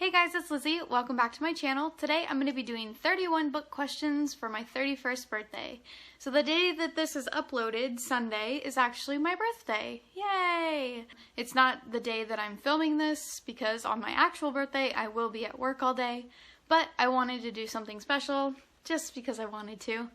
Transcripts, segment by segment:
Hey guys, it's Lizzie. Welcome back to my channel. Today I'm going to be doing 31 book questions for my 31st birthday. So the day that this is uploaded, Sunday, is actually my birthday. Yay! It's not the day that I'm filming this because on my actual birthday I will be at work all day, but I wanted to do something special just because I wanted to.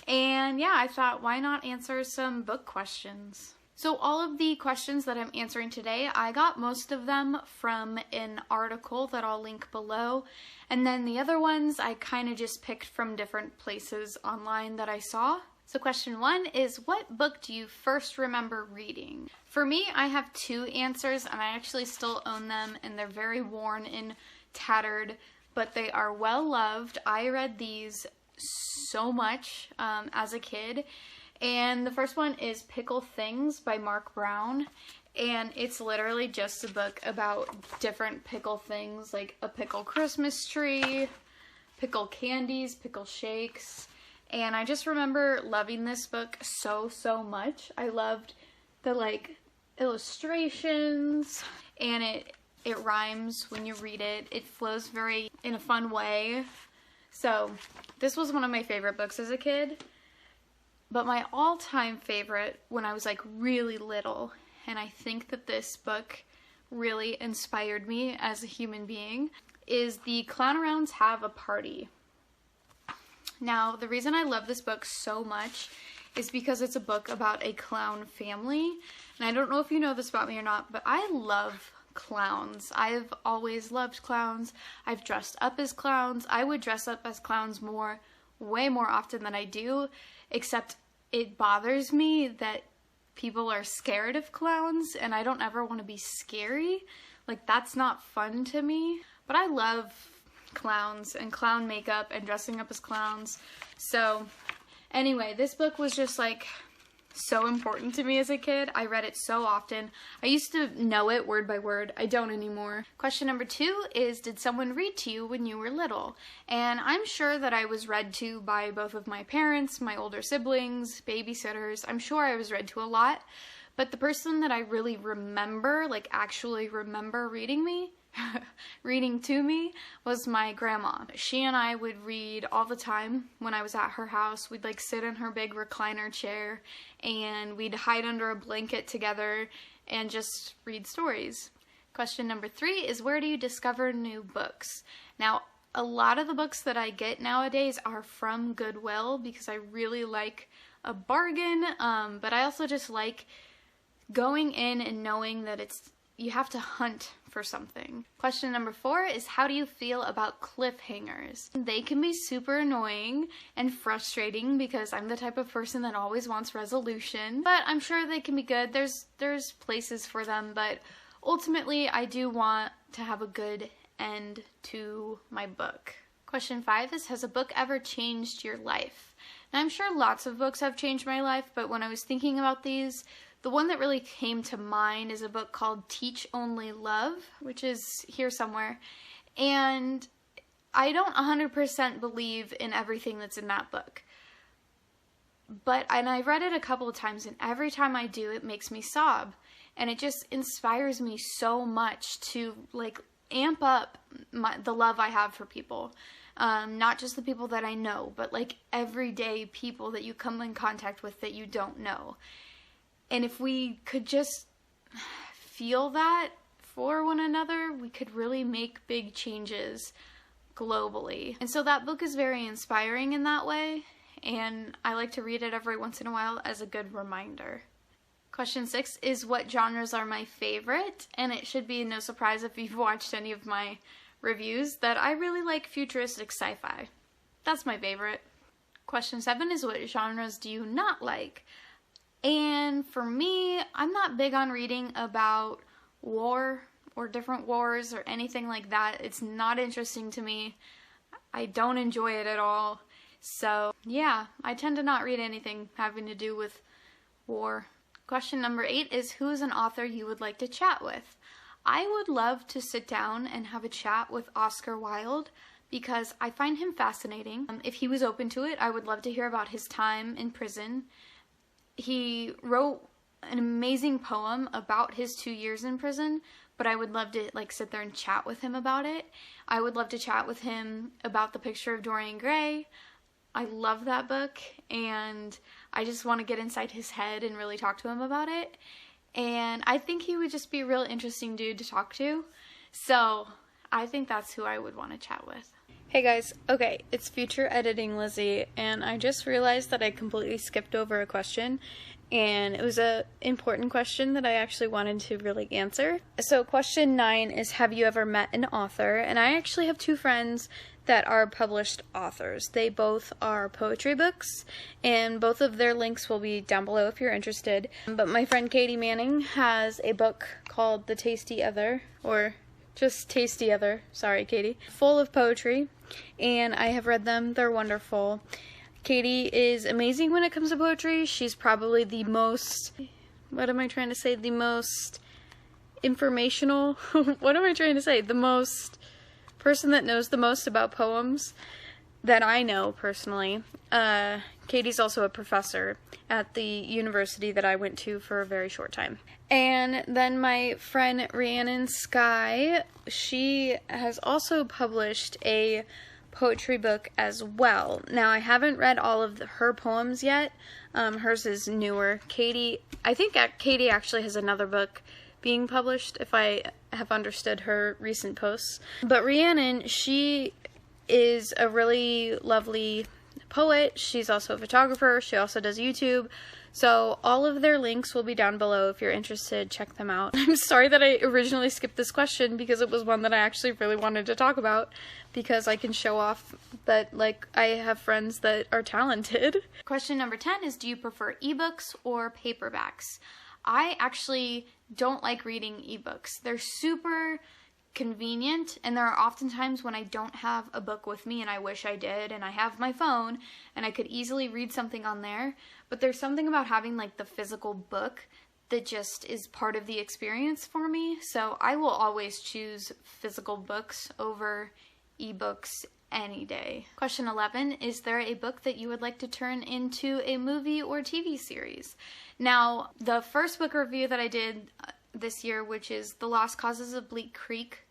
And yeah, I thought why not answer some book questions. So all of the questions that I'm answering today, I got most of them from an article that I'll link below. And then the other ones I kind of just picked from different places online that I saw. So question 1 is, what book do you first remember reading? For me, I have two answers and I actually still own them and they're very worn and tattered, but they are well loved. I read these so much as a kid. And the first one is Pickle Things by Mark Brown, and it's literally just a book about different pickle things, like a pickle Christmas tree, pickle candies, pickle shakes, and I just remember loving this book so much. I loved the illustrations, and it rhymes when you read it. It flows very in a fun way. So this was one of my favorite books as a kid. But my all-time favorite when I was like really little, and I think that this book really inspired me as a human being, is The Clownarounds Have a Party. Now, the reason I love this book so much is because it's a book about a clown family. And I don't know if you know this about me or not, but I love clowns. I've always loved clowns. I've dressed up as clowns. I would dress up as clowns way more often than I do, except it bothers me that people are scared of clowns and I don't ever want to be scary. Like, that's not fun to me. But I love clowns and clown makeup and dressing up as clowns. So anyway, this book was just like so important to me as a kid. I read it so often. I used to know it word by word. I don't anymore. Question number 2 is, did someone read to you when you were little? And I'm sure that I was read to by both of my parents, my older siblings, babysitters. I'm sure I was read to a lot. But the person that I really remember, like actually remember reading to me, was my grandma. She and I would read all the time when I was at her house. We'd like sit in her big recliner chair and we'd hide under a blanket together and just read stories. Question number 3 is, where do you discover new books? Now, a lot of the books that I get nowadays are from Goodwill because I really like a bargain, but I also just like going in and knowing that you have to hunt for something. Question number 4 is, how do you feel about cliffhangers? They can be super annoying and frustrating because I'm the type of person that always wants resolution, but I'm sure they can be good. There's places for them, but ultimately I do want to have a good end to my book. Question 5 is, has a book ever changed your life? Now, I'm sure lots of books have changed my life, but when I was thinking about these, the one that really came to mind is a book called Teach Only Love, which is here somewhere. And I don't 100% believe in everything that's in that book. And I've read it a couple of times, and every time I do, it makes me sob. And it just inspires me so much to like amp up the love I have for people. Not just the people that I know, but like everyday people that you come in contact with that you don't know. And if we could just feel that for one another, we could really make big changes globally. And so that book is very inspiring in that way, and I like to read it every once in a while as a good reminder. Question 6 is, what genres are my favorite? And it should be no surprise if you've watched any of my reviews that I really like futuristic sci-fi. That's my favorite. Question 7 is, what genres do you not like? And for me, I'm not big on reading about war or different wars or anything like that. It's not interesting to me. I don't enjoy it at all. So yeah, I tend to not read anything having to do with war. Question number 8 is, who is an author you would like to chat with? I would love to sit down and have a chat with Oscar Wilde because I find him fascinating. If he was open to it, I would love to hear about his time in prison. He wrote an amazing poem about his 2 years in prison, but I would love to like sit there and chat with him about it. I would love to chat with him about The Picture of Dorian Gray. I love that book, and I just want to get inside his head and really talk to him about it. And I think he would just be a real interesting dude to talk to. So I think that's who I would want to chat with. Hey guys, okay, it's future editing Lizzie, and I just realized that I completely skipped over a question, and it was an important question that I actually wanted to really answer. So question 9 is, have you ever met an author? And I actually have 2 friends that are published authors. They both are poetry books, and both of their links will be down below if you're interested. But my friend Katie Manning has a book called The Tasty Other, or just Tasty Other, sorry Katie, full of poetry, and I have read them. They're wonderful. Katie is amazing when it comes to poetry. She's probably the most, what am I trying to say, the most informational, what am I trying to say, the most person that knows the most about poems that I know personally. Katie's also a professor at the university that I went to for a very short time. And then my friend Rhiannon Sky, she has also published a poetry book as well. Now I haven't read all of her poems yet. Hers is newer. I think Katie actually has another book being published, if I have understood her recent posts. But Rhiannon, she is a really lovely poet. She's also a photographer. She also does YouTube. So all of their links will be down below if you're interested. Check them out. I'm sorry that I originally skipped this question because it was one that I actually really wanted to talk about, because I can show off that like I have friends that are talented. Question number 10 is, do you prefer ebooks or paperbacks? I actually don't like reading ebooks. They're super convenient, and there are often times when I don't have a book with me and I wish I did, and I have my phone and I could easily read something on there, but there's something about having like the physical book that just is part of the experience for me. So I will always choose physical books over ebooks any day. Question 11, is there a book that you would like to turn into a movie or TV series? Now, the first book review that I did this year, which is The Lost Causes of Bleak Creek,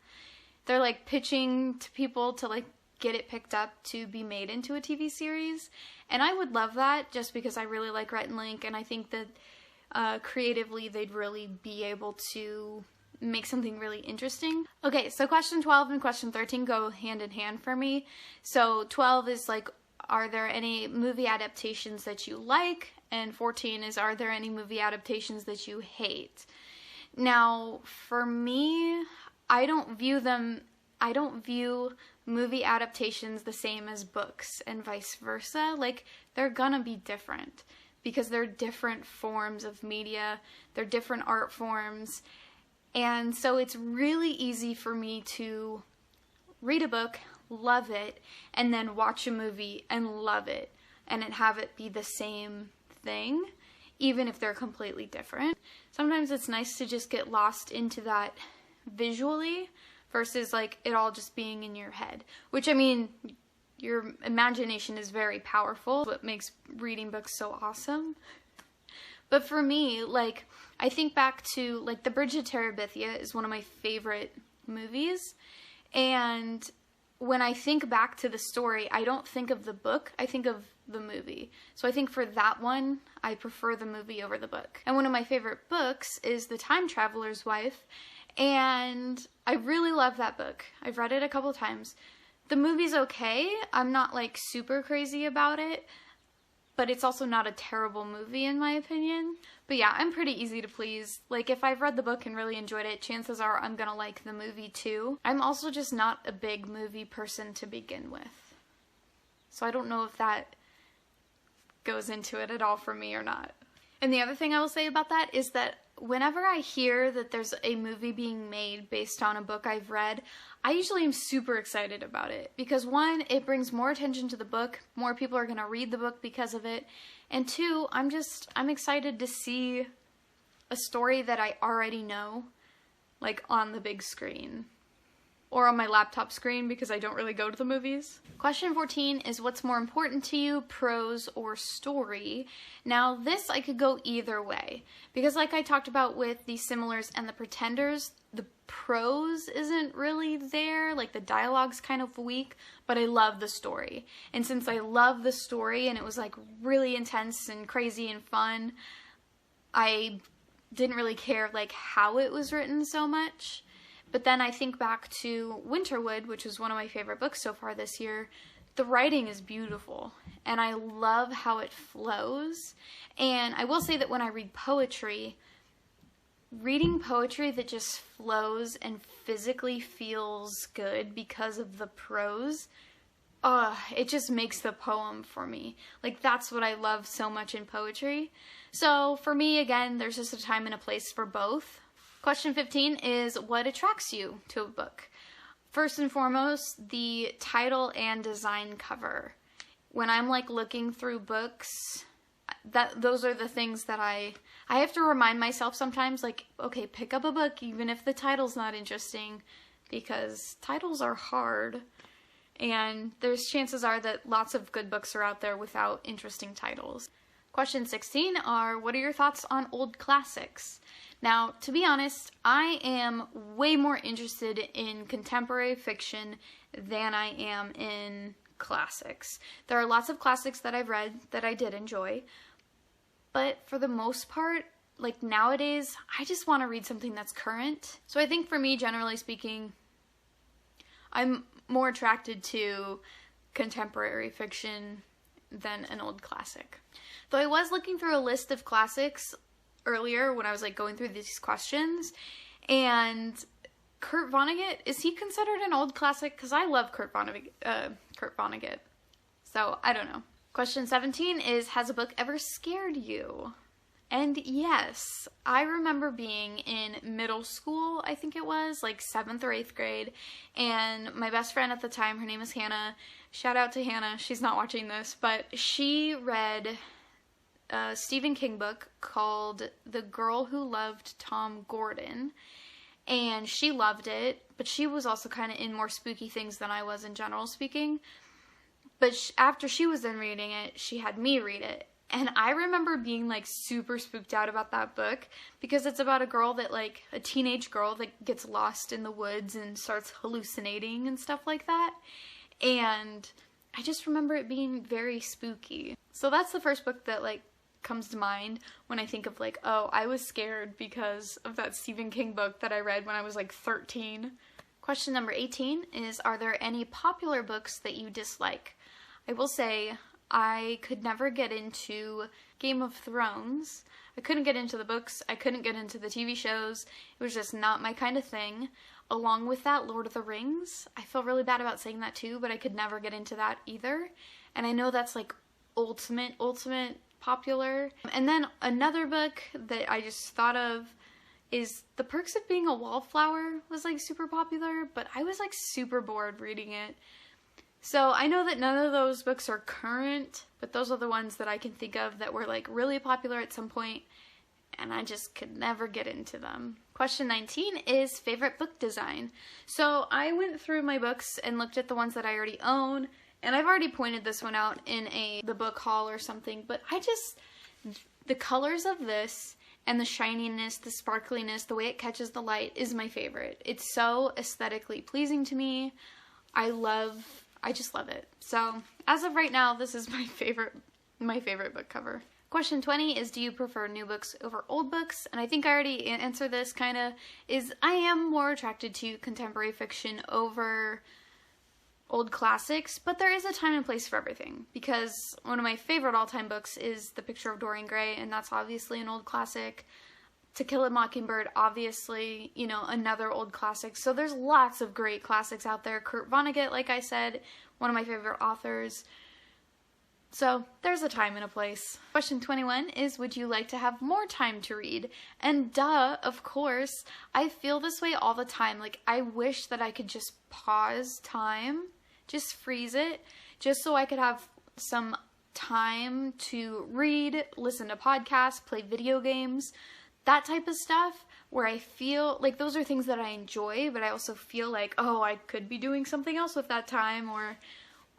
they're like pitching to people to like get it picked up to be made into a TV series, and I would love that just because I really like Rhett and Link, and I think that creatively they'd really be able to make something really interesting. Okay, so question 12 and question 13 go hand in hand for me. So 12 is like, are there any movie adaptations that you like? And 14 is, are there any movie adaptations that you hate? Now, for me, I don't view movie adaptations the same as books, and vice versa. Like, they're gonna be different because they're different forms of media, they're different art forms. And so it's really easy for me to read a book, love it, and then watch a movie and love it, and have it be the same thing, even if they're completely different. Sometimes it's nice to just get lost into that visually versus like it all just being in your head, which, I mean, your imagination is very powerful. What makes reading books so awesome. But for me, like, I think back to, like, The Bridge to Terabithia is one of my favorite movies, and when I think back to the story, I don't think of the book, I think of the movie. So I think for that one, I prefer the movie over the book. And one of my favorite books is The Time Traveler's Wife, and I really love that book. I've read it a couple times. The movie's okay. I'm not, like, super crazy about it, but it's also not a terrible movie in my opinion. But yeah, I'm pretty easy to please. Like, if I've read the book and really enjoyed it, chances are I'm gonna like the movie too. I'm also just not a big movie person to begin with. So I don't know if that goes into it at all for me or not. And the other thing I will say about that is that whenever I hear that there's a movie being made based on a book I've read, I usually am super excited about it. Because one, it brings more attention to the book, more people are going to read the book because of it, and two, I'm excited to see a story that I already know, like, on the big screen. or on my laptop screen because I don't really go to the movies. Question 14 is what's more important to you, prose or story? Now this I could go either way because like I talked about with the Similars and the Pretenders, the prose isn't really there, like the dialogue's kind of weak, but I love the story. And since I love the story and it was like really intense and crazy and fun, I didn't really care like how it was written so much. But then I think back to Winterwood, which was one of my favorite books so far this year. The writing is beautiful, and I love how it flows. And I will say that when I read poetry, reading poetry that just flows and physically feels good because of the prose, it just makes the poem for me. Like, that's what I love so much in poetry. So for me, again, there's just a time and a place for both. Question 15 is what attracts you to a book? First and foremost, the title and design cover. When I'm like looking through books, those are the things that I have to remind myself sometimes, like, okay, pick up a book even if the title's not interesting, because titles are hard. And there's chances are that lots of good books are out there without interesting titles. Question 16 are, what are your thoughts on old classics? Now, to be honest, I am way more interested in contemporary fiction than I am in classics. There are lots of classics that I've read that I did enjoy, but for the most part, like nowadays, I just want to read something that's current. So I think for me, generally speaking, I'm more attracted to contemporary fiction than an old classic. Though I was looking through a list of classics earlier when I was like going through these questions, and Kurt Vonnegut, is he considered an old classic? Because I love Kurt Vonnegut. So I don't know. Question 17 is, has a book ever scared you? And yes, I remember being in middle school, I think it was, like 7th or 8th grade, and my best friend at the time, her name is Hannah. Shout out to Hannah, she's not watching this, but she read a Stephen King book called The Girl Who Loved Tom Gordon, and she loved it, but she was also kind of in more spooky things than I was in general speaking. But after she was done reading it, she had me read it. And I remember being like super spooked out about that book because it's about a girl that, like, a teenage girl that gets lost in the woods and starts hallucinating and stuff like that. And I just remember it being very spooky. So that's the first book that like comes to mind when I think of like, oh, I was scared because of that Stephen King book that I read when I was like 13. Question number 18 is, are there any popular books that you dislike? I will say, I could never get into Game of Thrones. I couldn't get into the books. I couldn't get into the TV shows. It was just not my kind of thing. Along with that, Lord of the Rings. I feel really bad about saying that too, but I could never get into that either. And I know that's like ultimate popular. And then another book that I just thought of is The Perks of Being a Wallflower was like super popular, but I was like super bored reading it. So I know that none of those books are current, but those are the ones that I can think of that were like really popular at some point, and I just could never get into them. Question 19 is favorite book design. So I went through my books and looked at the ones that I already own, and I've already pointed this one out in the book haul or something, but the colors of this and the shininess, the sparkliness, the way it catches the light is my favorite. It's so aesthetically pleasing to me. I just love it. So as of right now, this is my favorite book cover. Question 20 is, do you prefer new books over old books? And I think I already answered this kind of, is I am more attracted to contemporary fiction over old classics, but there is a time and place for everything, because one of my favorite all-time books is The Picture of Dorian Gray, and that's obviously an old classic. To Kill a Mockingbird, obviously, you know, another old classic. So there's lots of great classics out there. Kurt Vonnegut, like I said, one of my favorite authors. So there's a time and a place. Question 21 is, would you like to have more time to read? And duh, of course. I feel this way all the time. Like, I wish that I could just pause time, just freeze it, just so I could have some time to read, listen to podcasts, play video games, that type of stuff. where I feel like those are things that I enjoy, but I also feel like, oh, I could be doing something else with that time, or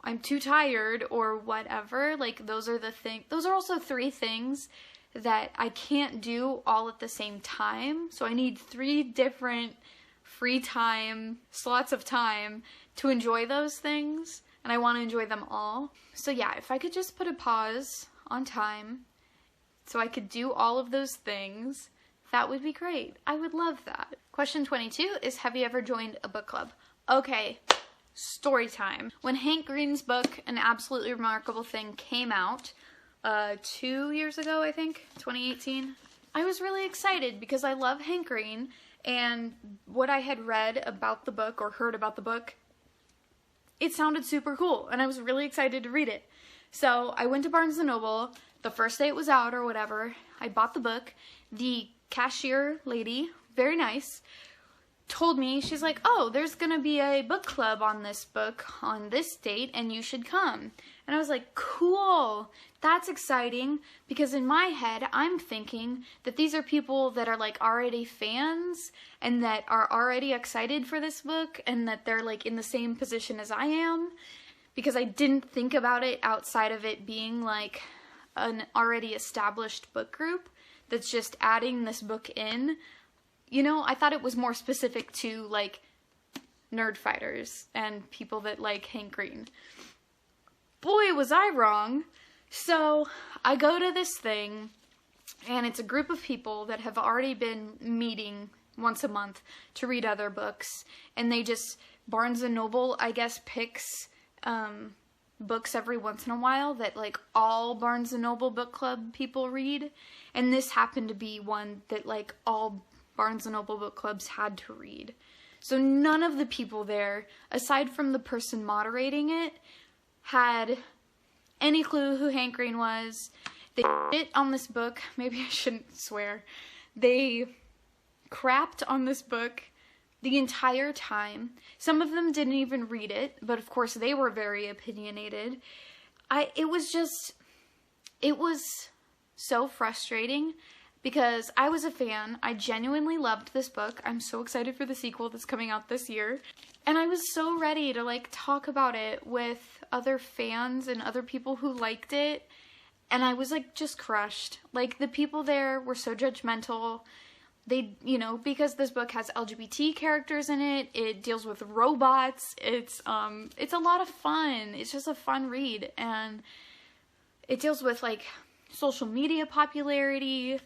I'm too tired, or whatever. Like, those are also 3 things that I can't do all at the same time. So I need 3 different free time, slots of time to enjoy those things, and I want to enjoy them all. So yeah, if I could just put a pause on time so I could do all of those things, that would be great. I would love that. Question 22 is, have you ever joined a book club? Okay, story time. When Hank Green's book, An Absolutely Remarkable Thing, came out 2 years ago, I think, 2018, I was really excited because I love Hank Green, and what I had read about the book or heard about the book, it sounded super cool, and I was really excited to read it. So I went to Barnes & Noble, the first day it was out or whatever, I bought the book. The cashier lady, very nice, told me, she's like, oh, there's gonna be a book club on this book on this date, and you should come. And I was like, cool, that's exciting, because in my head, I'm thinking that these are people that are like already fans, and that are already excited for this book, and that they're like in the same position as I am, because I didn't think about it outside of it being like an already established book group that's just adding this book in. You know, I thought it was more specific to, like, nerd fighters and people that like Hank Green. Boy, was I wrong. So, I go to this thing, and it's a group of people that have already been meeting once a month to read other books, and they just, Barnes & Noble, I guess, picks books every once in a while that, like, all Barnes & Noble book club people read, and this happened to be one that, like, all Barnes & Noble book clubs had to read. So none of the people there, aside from the person moderating it, had any clue who Hank Green was. They shit on this book. Maybe I shouldn't swear. They crapped on this book the entire time. Some of them didn't even read it, but of course they were very opinionated. It was so frustrating, because I was a fan. I genuinely loved this book. I'm so excited for the sequel that's coming out this year. And I was so ready to, like, talk about it with other fans and other people who liked it. And I was, like, just crushed. Like, the people there were so judgmental. They, you know, because this book has LGBT characters in it, it deals with robots. It's a lot of fun. It's just a fun read. And it deals with, like, social media popularity,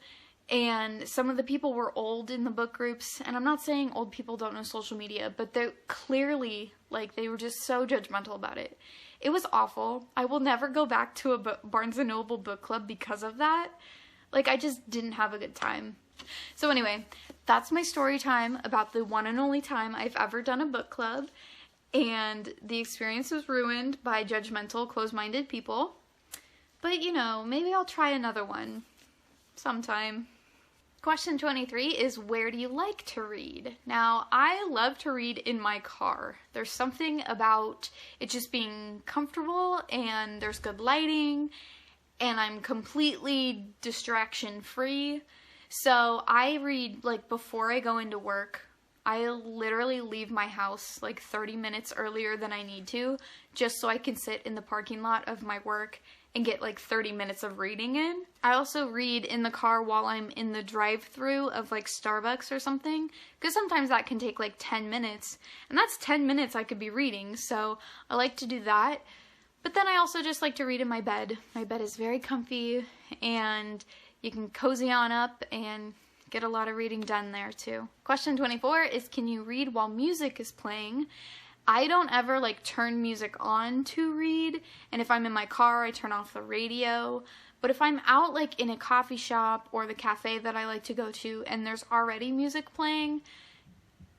and some of the people were old in the book groups, and I'm not saying old people don't know social media, but they're clearly, like, they were just so judgmental about it. It was awful. I will never go back to a Barnes & Noble book club because of that. Like, I just didn't have a good time. So anyway, that's my story time about the one and only time I've ever done a book club, and the experience was ruined by judgmental, closed-minded people. But, you know, maybe I'll try another one sometime. Question 23 is, where do you like to read? Now, I love to read in my car. There's something about it just being comfortable, and there's good lighting, and I'm completely distraction-free. So I read, like, before I go into work. I literally leave my house like 30 minutes earlier than I need to, just so I can sit in the parking lot of my work and get like 30 minutes of reading in. I also read in the car while I'm in the drive-thru of like Starbucks or something, because sometimes that can take like 10 minutes, and that's 10 minutes I could be reading, so I like to do that. But then I also just like to read in my bed. My bed is very comfy, and you can cozy on up and get a lot of reading done there too. Question 24 is, can you read while music is playing? I don't ever like turn music on to read, and if I'm in my car I turn off the radio. But if I'm out like in a coffee shop or the cafe that I like to go to and there's already music playing,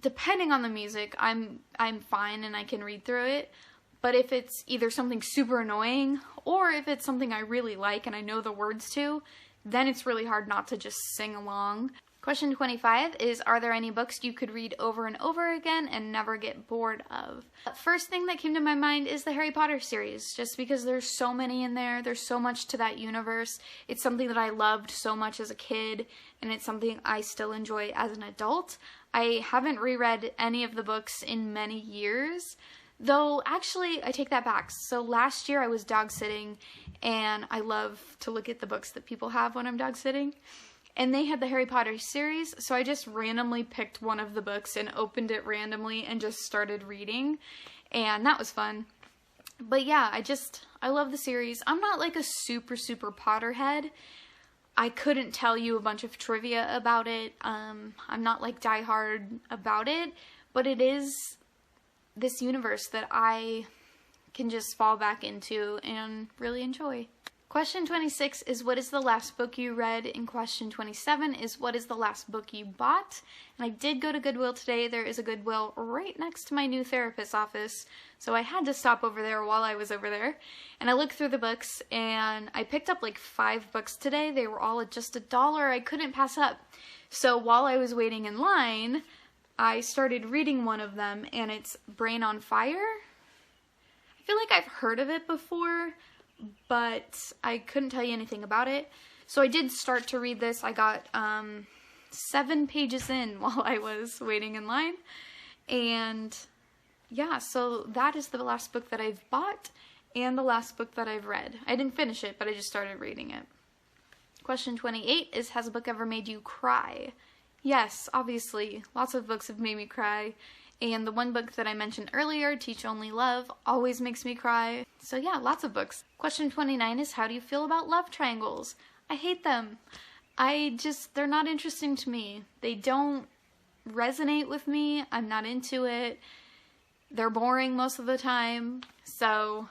depending on the music, I'm fine and I can read through it. But if it's either something super annoying or if it's something I really like and I know the words to, then it's really hard not to just sing along. Question 25 is, are there any books you could read over and over again and never get bored of? First thing that came to my mind is the Harry Potter series, just because there's so many in there, there's so much to that universe. It's something that I loved so much as a kid, and it's something I still enjoy as an adult. I haven't reread any of the books in many years, though actually I take that back. So last year I was dog sitting, and I love to look at the books that people have when I'm dog sitting. And they had the Harry Potter series, so I just randomly picked one of the books and opened it randomly and just started reading, and that was fun. But yeah, I love the series. I'm not like a super Potterhead. I couldn't tell you a bunch of trivia about it. I'm not like diehard about it, but it is this universe that I can just fall back into and really enjoy. Question 26 is, what is the last book you read? And question 27 is, what is the last book you bought? And I did go to Goodwill today. There is a Goodwill right next to my new therapist's office, so I had to stop over there while I was over there. And I looked through the books, and I picked up like 5 books today. They were all at just $1. I couldn't pass up. So while I was waiting in line, I started reading one of them, and it's Brain on Fire. I feel like I've heard of it before, but I couldn't tell you anything about it. So I did start to read this. I got 7 pages in while I was waiting in line. And yeah, so that is the last book that I've bought and the last book that I've read. I didn't finish it, but I just started reading it. Question 28 is, has a book ever made you cry? Yes, obviously. Lots of books have made me cry. And the one book that I mentioned earlier, Teach Only Love, always makes me cry. So yeah, lots of books. Question 29 is, how do you feel about love triangles? I hate them. They're not interesting to me. They don't resonate with me. I'm not into it. They're boring most of the time, so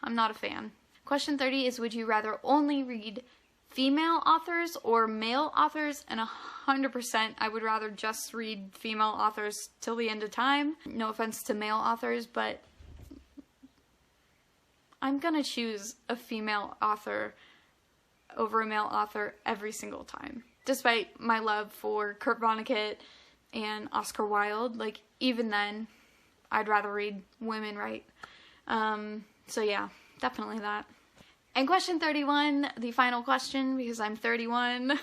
I'm not a fan. Question 30 is, would you rather only read female authors or male authors? And 100% I would rather just read female authors till the end of time. No offense to male authors, but I'm gonna choose a female author over a male author every single time. Despite my love for Kurt Vonnegut and Oscar Wilde, like even then, I'd rather read women write. So yeah, definitely that. And question 31, the final question, because I'm 31,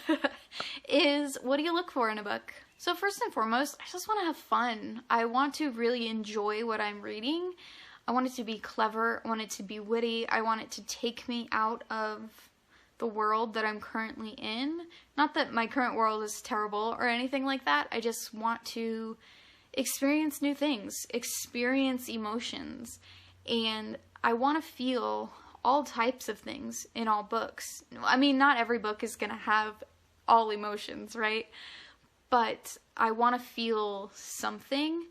is, what do you look for in a book? So first and foremost, I just want to have fun. I want to really enjoy what I'm reading. I want it to be clever. I want it to be witty. I want it to take me out of the world that I'm currently in. Not that my current world is terrible or anything like that. I just want to experience new things, experience emotions, and I want to feel all types of things in all books. I mean, not every book is gonna have all emotions, right? But I want to feel something,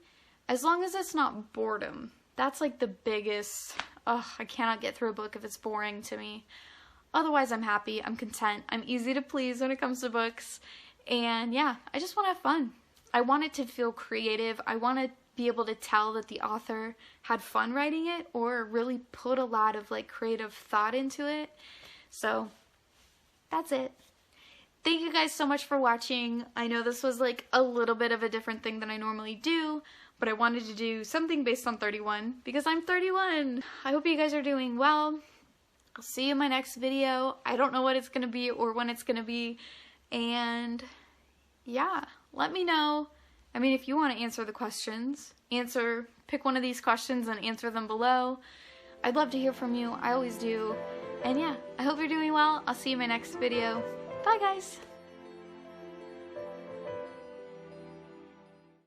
as long as it's not boredom. That's like the biggest, I cannot get through a book if it's boring to me. Otherwise, I'm happy, I'm content, I'm easy to please when it comes to books. And yeah, I just want to have fun. I want it to feel creative. I want to be able to tell that the author had fun writing it or really put a lot of like creative thought into it. So that's it. Thank you guys so much for watching. I know this was like a little bit of a different thing than I normally do, but I wanted to do something based on 31 because I'm 31. I hope you guys are doing well. I'll see you in my next video. I don't know what it's going to be or when it's going to be. And yeah, let me know. I mean, if you want to answer the questions, pick one of these questions and answer them below. I'd love to hear from you. I always do. And yeah, I hope you're doing well. I'll see you in my next video. Bye, guys.